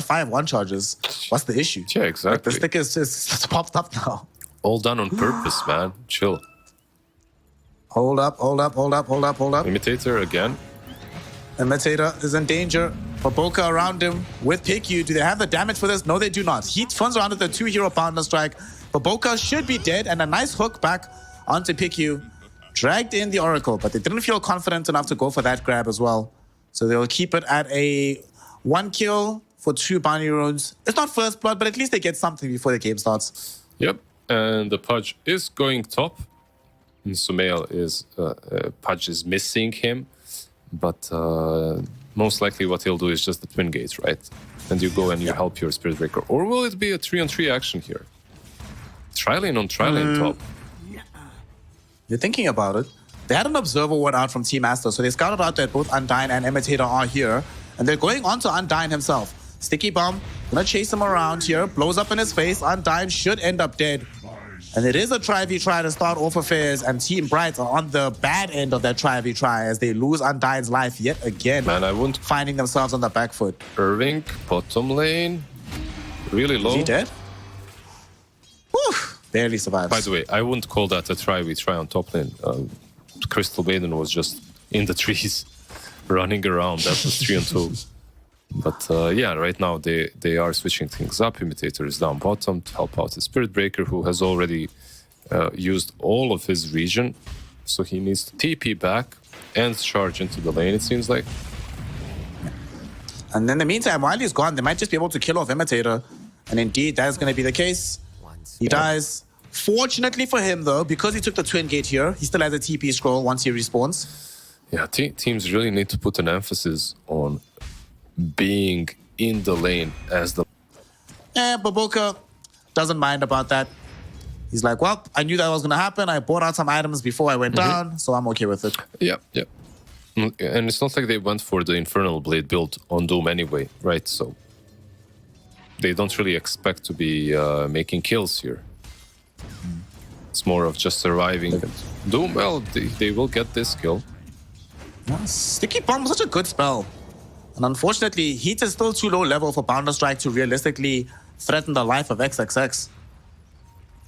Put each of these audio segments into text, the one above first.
5 one charges. What's the issue? Yeah, exactly. Like, the stick is just popped up now. All done on purpose, man. Chill. Hold up. Imitator again. Imitator is in danger. BoBoKa around him with PQ. Do they have the damage for this? No, they do not. He turns around with a 2-hero pounder strike. BoBoKa should be dead, and a nice hook back onto PQ. Dragged in the Oracle, but they didn't feel confident enough to go for that grab as well. So they'll keep it at a 1 kill for 2 bounty runes. It's not first blood, but at least they get something before the game starts. Yep, and the Pudge is going top. And SumaiL is, Pudge is missing him. But most likely what he'll do is just the twin gates, right? And you go and you help your Spirit Breaker. Or will it be a 3-on-3 action here? Tri-lane on tri-lane top. You're thinking about it. They had an observer ward out from Team Aster, so they scouted out that both Undyne and Imitator are here. And they're going on to Undyne himself. Sticky Bomb, gonna chase him around here, blows up in his face. Undyne should end up dead. And it is a try-v-try to start off affairs, and Team Bright are on the bad end of that try-v-try as they lose Undyne's life yet again. Man, I wouldn't... Finding themselves on the back foot. Irving, bottom lane. Really low. Is he dead? Whew, barely survives. By the way, I wouldn't call that a try-v-try on top lane. Crystal Maiden was just in the trees, running around. That was 3-on-2. But yeah, right now they are switching things up. Imitator is down bottom to help out the Spirit Breaker, who has already used all of his regen. So he needs to TP back and charge into the lane, it seems like. And in the meantime, while he's gone, they might just be able to kill off Imitator. And indeed, that is going to be the case. He dies. Fortunately for him, though, because he took the twin gate here, he still has a TP scroll once he respawns. Yeah, teams really need to put an emphasis on being in the lane as the... BoBoKa doesn't mind about that. He's like, well, I knew that was going to happen. I bought out some items before I went down, so I'm okay with it. Yeah. And it's not like they went for the Infernal Blade build on Doom anyway, right? So they don't really expect to be making kills here. It's more of just surviving. And Doom, well, they will get this kill. Yeah, Sticky Bomb was such a good spell. And unfortunately, Heat is still too low level for Pounder Strike to realistically threaten the life of Xxs.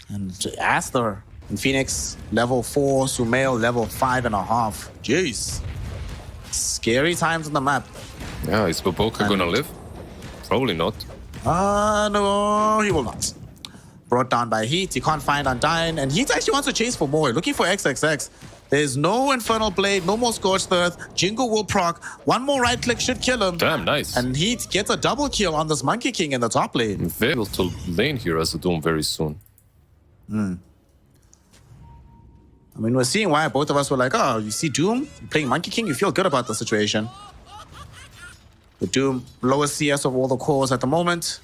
And Aster and Phoenix, level 4, SumaiL, level 5.5. Jeez. Scary times on the map. Yeah, is BoBoKa gonna live? Probably not. No, he will not. Brought down by Heat, he can't find Undyne, and Heat actually wants to chase for more, looking for Xxs. There's no Infernal Blade, no more Scorched Earth. Jingle will proc. One more right click should kill him. Damn, nice. And Heat gets a double kill on this Monkey King in the top lane. They will to lane here as a Doom very soon. I mean, we're seeing why both of us were like, oh, you see Doom playing Monkey King, you feel good about the situation. The Doom, lowest CS of all the cores at the moment.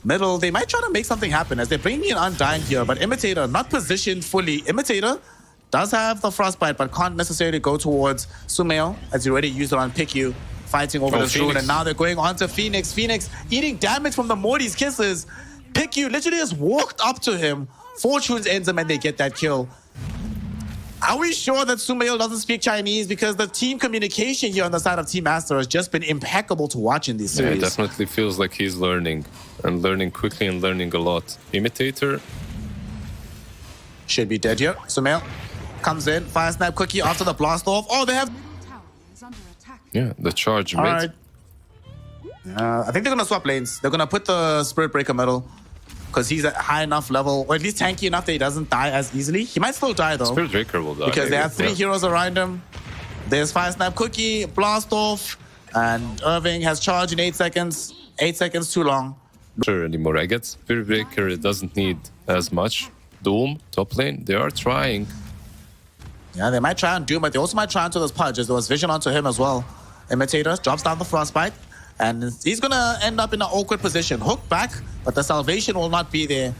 Middle, they might try to make something happen as they're bringing in Undyne here, but Imitator not positioned fully. Imitator does have the Frostbite, but can't necessarily go towards SumaiL, as he already used it on PQ, fighting over this rune, and now they're going on to Phoenix. Phoenix eating damage from the Morty's kisses. PQ literally just walked up to him. Fortunes ends him, and they get that kill. Are we sure that SumaiL doesn't speak Chinese? Because the team communication here on the side of Team Aster has just been impeccable to watch in this series. Yeah, it definitely feels like he's learning, and learning quickly and learning a lot. Imitator should be dead here. SumaiL comes in, fire snap cookie after the blast off. Oh, they have... Yeah, the charge All mid. right. I think they're going to swap lanes. They're going to put the Spirit Breaker middle because he's at high enough level, or at least tanky enough that he doesn't die as easily. He might still die, though. Spirit Breaker will die. Because they have 3 heroes around him. There's fire snap cookie, blast off, and Irving has charge in 8 seconds. 8 seconds too long. Sure anymore. I get Spirit Breaker, it doesn't need as much. Doom, top lane, they are trying. Yeah, they might try and Doom, but they also might try onto this Pudge, as there was vision onto him as well. Imitator drops down the Frostbite, and he's gonna end up in an awkward position. Hook back, but the salvation will not be there.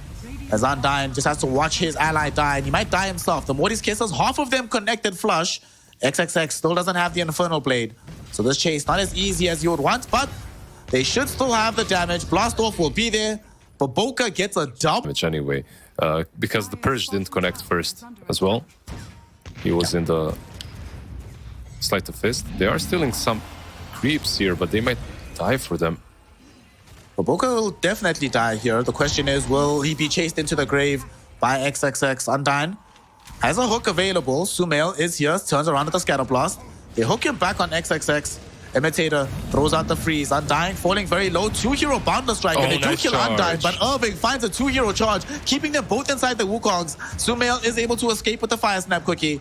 As Undyne just has to watch his ally die, and he might die himself. The Morty's kisses, half of them connected flush. Xxs still doesn't have the Infernal Blade. So this chase, not as easy as you would want, but they should still have the damage. Blast off will be there. BoBoKa gets a dub. Anyway, because the Purge didn't connect first as well. He was in the Sleight of Fist. They are stealing some creeps here, but they might die for them. BoBoKa will definitely die here. The question is, will he be chased into the grave by Xxs? Undyne has a hook available. SumaiL is here, turns around at the scatter blast. They hook him back on Xxs. Imitator throws out the freeze. Undyne falling very low. 2-hero boundless strike, and they do kill Undyne, but Irving finds a 2-hero charge, keeping them both inside the Wukongs. SumaiL is able to escape with the Fire Snap cookie.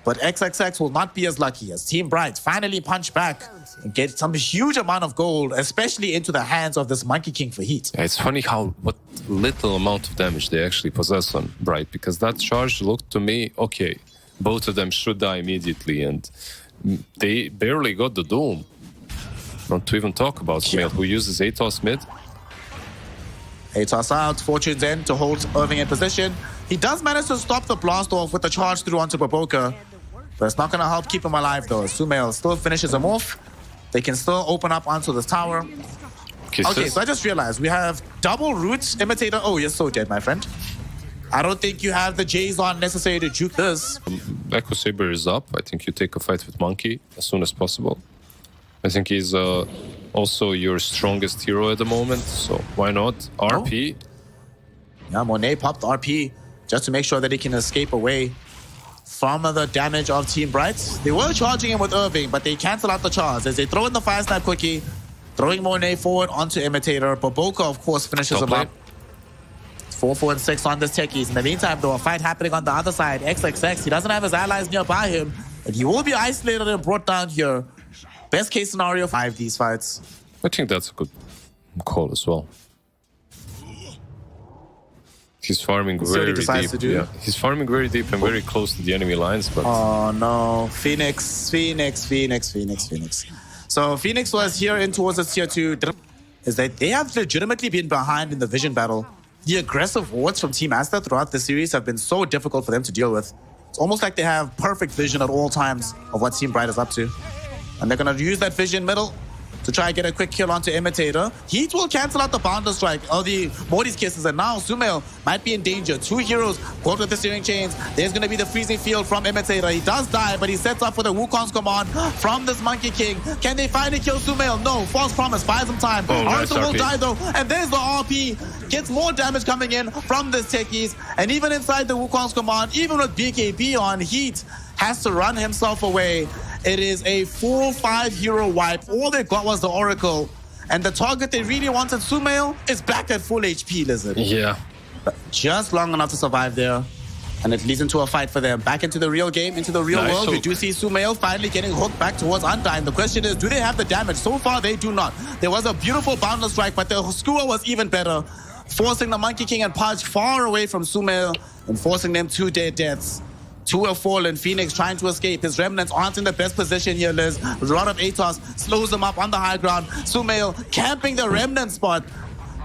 But Xxs will not be as lucky as Team Bright finally punch back and get some huge amount of gold, especially into the hands of this Monkey King for Heat. Yeah, it's funny what little amount of damage they actually possess on Bright, because that charge looked to me, okay, both of them should die immediately, and they barely got the Doom. Not to even talk about SumaiL, who uses ATOS mid. ATOS out, Fortune's End to hold Irving in position. He does manage to stop the blast off with the charge through onto BoBoKa, but it's not going to help keep him alive though. SumaiL still finishes him off. They can still open up onto this tower. Okay, so I just realized we have double roots. Imitator, oh, you're so dead, my friend. I don't think you have the J's on necessary to juke this. Echo Saber is up. I think you take a fight with Monkey as soon as possible. I think he's also your strongest hero at the moment, so why not? RP. Yeah, Monet popped RP just to make sure that he can escape away from the damage of Team Bright. They were charging him with Irving, but they cancel out the charge as they throw in the Fire Snap cookie, throwing Monet forward onto Imitator. BoBoKa, of course, finishes him up. 4, 4, and 6 on this techies. In the meantime, though, a fight happening on the other side. Xxs, he doesn't have his allies nearby him, and he will be isolated and brought down here. Best case scenario, 5 these fights. I think that's a good call as well. He's farming very deep. Yeah, he's farming very deep and very close to the enemy lines. But oh no, Phoenix. So Phoenix was here in towards the tier 2. Is that they have legitimately been behind in the vision battle. The aggressive wards from Team Aster throughout the series have been so difficult for them to deal with. It's almost like they have perfect vision at all times of what Team Bright is up to. And they're going to use that vision middle to try and get a quick kill onto Imitator. Heat will cancel out the Boundless Strike, or the Morty's Kisses, and now SumaiL might be in danger. 2 heroes caught with the steering chains. There's going to be the freezing field from Imitator. He does die, but he sets up for the Wukong's command from this Monkey King. Can they finally kill SumaiL? No. False promise. Buy some time. Arthur will die, though. And there's the RP. Gets more damage coming in from this techies. And even inside the Wukong's command, even with BKB on, Heat has to run himself away. It is a full 5-hero wipe. All they got was the Oracle. And the target they really wanted, SumaiL, is back at full HP, Lizard. Yeah. But just long enough to survive there. And it leads into a fight for them. Back into the real game, into the real world. We do see SumaiL finally getting hooked back towards Undyne. The question is, do they have the damage? So far, they do not. There was a beautiful Boundless Strike, but the skewer was even better, forcing the Monkey King and Pudge far away from SumaiL and forcing them to their deaths. 2 have fallen. Phoenix trying to escape. His remnants aren't in the best position here, Liz. A lot of ATOS slows them up on the high ground. SumaiL camping the remnant spot.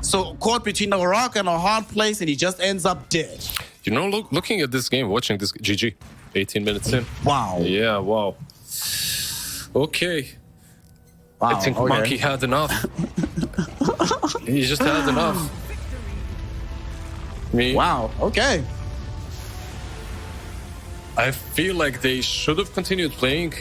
So caught between a rock and a hard place, and he just ends up dead. You know, looking at this game, watching this, GG, 18 minutes in. Wow. Yeah, wow. Okay. Wow, I think Monkey had enough. He just had enough. Wow, okay. I feel like they should have continued playing.